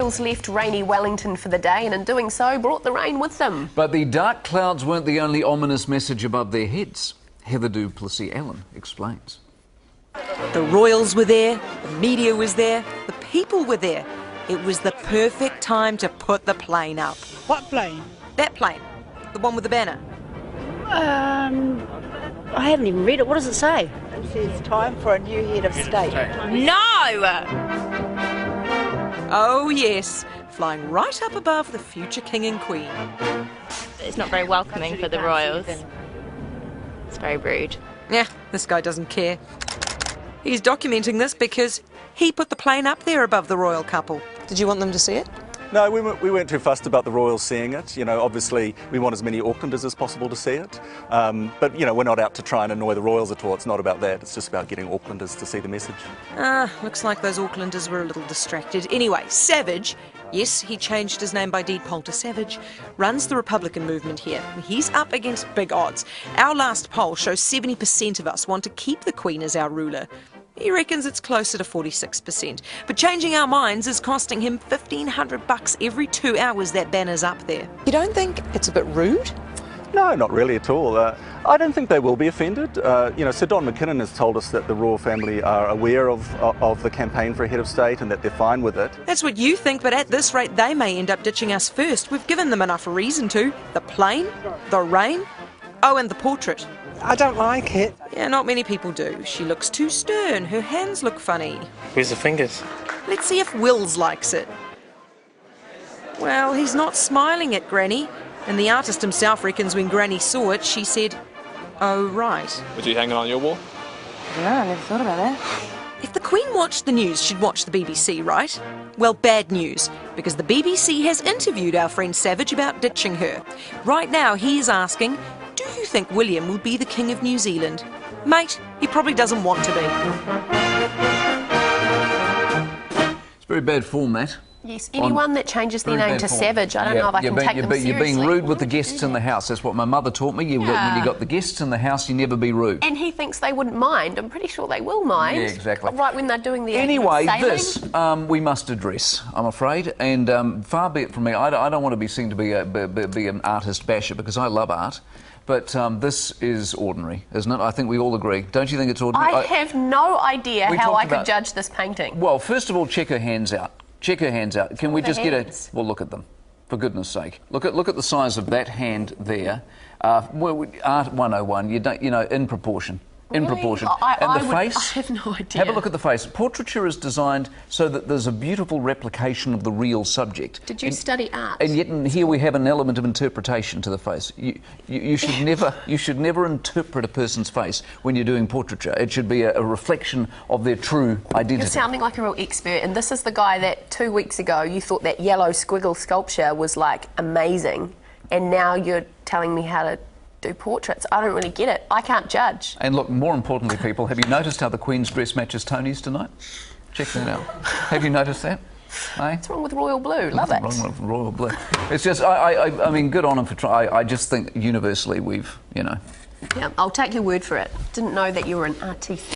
Royals left rainy Wellington for the day and in doing so brought the rain with them. But the dark clouds weren't the only ominous message above their heads. Heather du Plessis-Allen explains. The Royals were there, the media was there, the people were there. It was the perfect time to put the plane up. What plane? That plane, the one with the banner. I haven't even read it. What does it say? It says time for a new head of state. No! Oh yes, flying right up above the future king and queen. It's not very welcoming for the Royals. It's very rude. Yeah, this guy doesn't care. He's documenting this because he put the plane up there above the royal couple. Did you want them to see it? No, we weren't too fussed about the Royals seeing it. You know, obviously we want as many Aucklanders as possible to see it. But, you know, we're not out to try and annoy the Royals at all. It's not about that. It's just about getting Aucklanders to see the message. Looks like those Aucklanders were a little distracted. Anyway, Savage, yes, he changed his name by deed poll to Savage, runs the Republican movement here. He's up against big odds. Our last poll shows 70% of us want to keep the Queen as our ruler. He reckons it's closer to 46%. But changing our minds is costing him $1,500 every 2 hours that banner's up there. You don't think it's a bit rude? No, not really at all. I don't think they will be offended. You know, Sir Don McKinnon has told us that the royal family are aware of the campaign for a head of state and that they're fine with it. That's what you think, but at this rate they may end up ditching us first. We've given them enough reason to. The plane, the rain, oh, and the portrait. I don't like it. Yeah, not many people do. She looks too stern. Her hands look funny. Where's the fingers? Let's see if Wills likes it. Well, he's not smiling at Granny. And the artist himself reckons when Granny saw it, she said, "Oh, right." Was you hanging on your wall? No, I never thought about that. If the Queen watched the news, she'd watch the BBC, right? Well, bad news, because the BBC has interviewed our friend Savage about ditching her. Right now, he is asking, do you think William will be the King of New Zealand? Mate, he probably doesn't want to be. It's very bad form, that. Yes, anyone that changes their name to form. Savage, I don't know if I can take them seriously. You're being rude with the guests in the house. That's what my mother taught me. When you got the guests in the house, you never be rude. And he thinks they wouldn't mind. I'm pretty sure they will mind. Yeah, exactly. Right when they're doing the Anyway, sailing. this we must address, I'm afraid. And far be it from me, I don't want to be seen to be an artist basher because I love art. But this is ordinary, isn't it? I think we all agree. Don't you think it's ordinary? I have no idea how I could judge this painting. Well, first of all, check her hands out. Check her hands out. Can we just get a... Well, look at them, for goodness sake. Look at the size of that hand there. Art 101, you know, in proportion. In proportion. And the face? I have no idea. Have a look at the face. Portraiture is designed so that there's a beautiful replication of the real subject. Did you study art? And yet here we have an element of interpretation to the face. You should never interpret a person's face when you're doing portraiture. It should be a reflection of their true identity. You're sounding like a real expert, and this is the guy that 2 weeks ago you thought that yellow squiggle sculpture was like amazing, and now you're telling me how to do portraits. I don't really get it. I can't judge. And look, more importantly, people, have you noticed how the Queen's dress matches Tony's tonight? Check that out. Have you noticed that? Eh? What's wrong with royal blue? Love it. What's wrong with royal blue? It's just, I mean, good on them for trying. I just think universally we've, you know. Yeah, I'll take your word for it. Didn't know that you were an artiste.